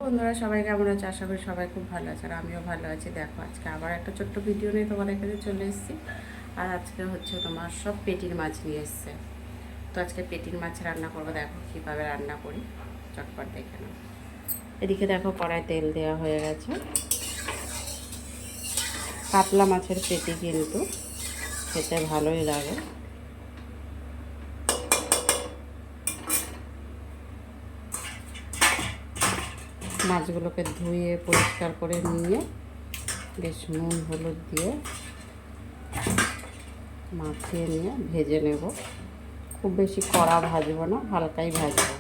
বন্ধুরা সবাই কেমন আছে? আশা করি সবাই খুব ভালো আছে, আর আমিও ভালো আছি। দেখো আজকে আবার একটা ছোট্ট ভিডিও নিয়ে তোমাদের কাছে চলে এসেছি। আর আজকে হচ্ছে তোমার সব পেটির মাছ নিয়ে এসছে। তো আজকে পেটির মাছ রান্না করবো। দেখো কীভাবে রান্না করি, চটপট দেখে নাও। এদিকে দেখো কড়াই তেল দেওয়া হয়ে গেছে। কাতলা মাছের পেটি কিন্তু খেতে ভালোই লাগে। মাছগুলোকে ধুয়ে পরিষ্কার করে নিয়ে বেশ নুন হলুদ দিয়ে মাখিয়ে নিয়ে ভেজে নেব। খুব বেশি কড়া ভাজবো না, হালকাই ভাজবো।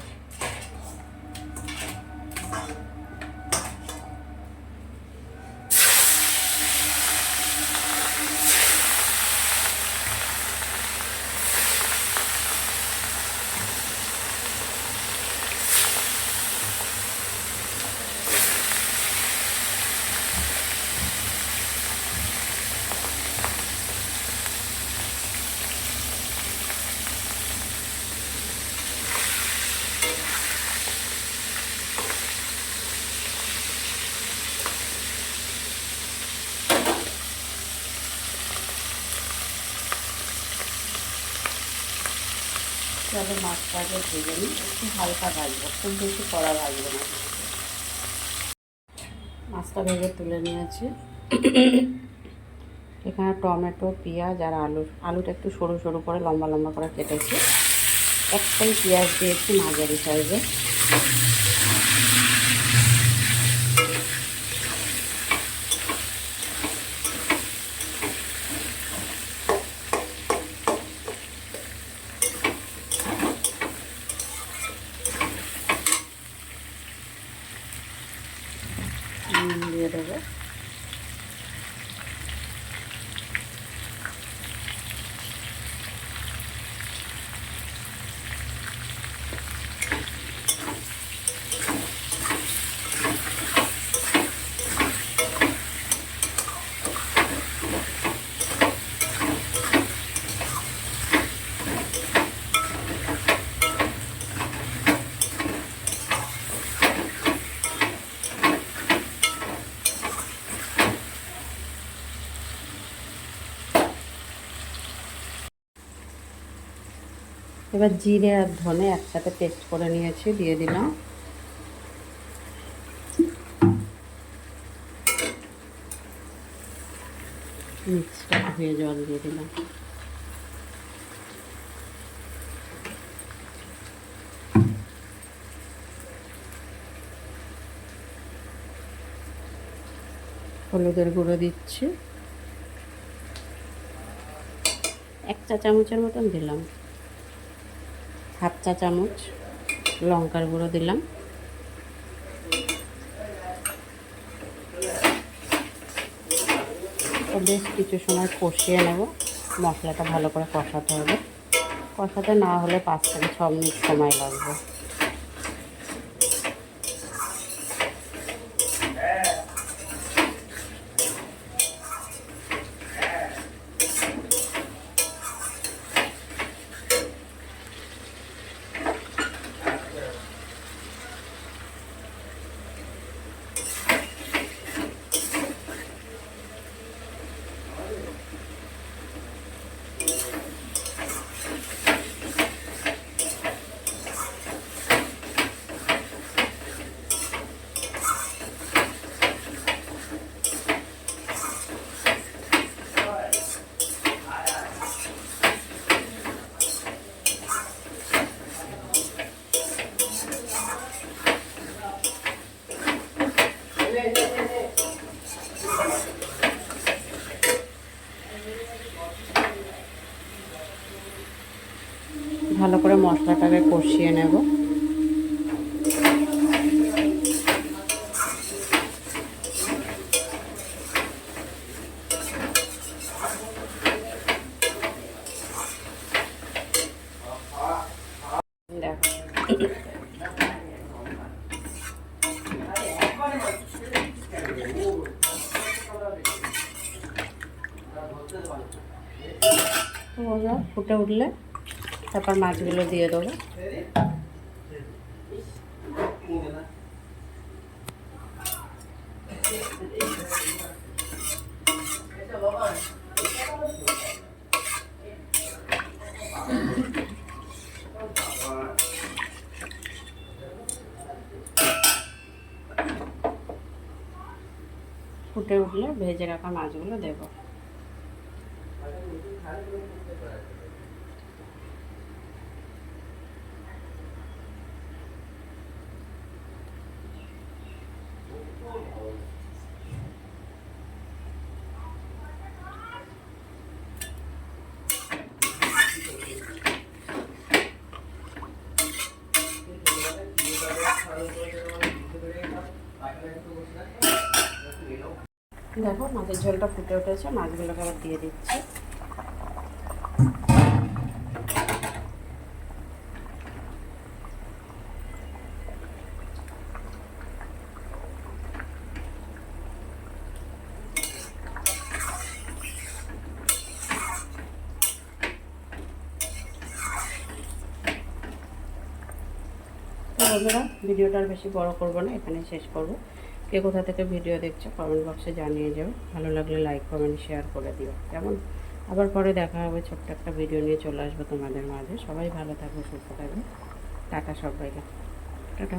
তবে মাছটা আগে ভেজে নিই, একটু হালকা ভাজবো, খুব বেশি কড়া ভাজবো না। মাছটা ভেজে তুলে নিয়েছি। এখানে টমেটো, পেঁয়াজ আর আলুটা একটু সরু সরু করে লম্বা লম্বা করে কেটেছি। একটাই পেঁয়াজ দিয়েছি মাঝারি সাইজে। দিয়ে দেবো। এবার জিরে আর ধনে একসাথে পেস্ট করে নিয়েছি, দিয়ে দিলাম। মিক্সটা ধুয়ে জল দিয়ে দিলাম। হলুদের গুঁড়ো দিচ্ছি, 1 চা চামচের মতন দিলাম। হাফ চা চামচ লঙ্কার গুঁড়ো দিলাম। বেশ কিছু সময় কষিয়ে নেব। মশলাটা ভালো করে কষাতে হবে, কষাতে না হলে 5 থেকে 6 মিনিট সময় লাগবে। ভালো করে মশলাটাকে কষিয়ে নেব। ফুটে উঠলে তারপর মাছগুলো দিয়ে দেবো। ফুটে উঠলে ভেজে রাখা মাছগুলো দেব। দেখো মাছের ঝোলটা ফুটে উঠেছে, মাছগুলোকে আবার দিয়ে দিচ্ছি। তো বন্ধুরা, ভিডিওটা আর বেশি বড় করবো না, এখানে শেষ করব। কে কোথা থেকে ভিডিও দেখছো কমেন্ট বক্সে জানিয়ে যাও। ভালো লাগলে লাইক কমেন্ট শেয়ার করে দিও কেমন। আবার পরে দেখা হবে, ছোট্ট একটা ভিডিও নিয়ে চলে আসবো তোমাদের মাঝে। সবাই ভালো থাকবে, সুস্থ থাকবে। টাটা সবাইকে, টাটা।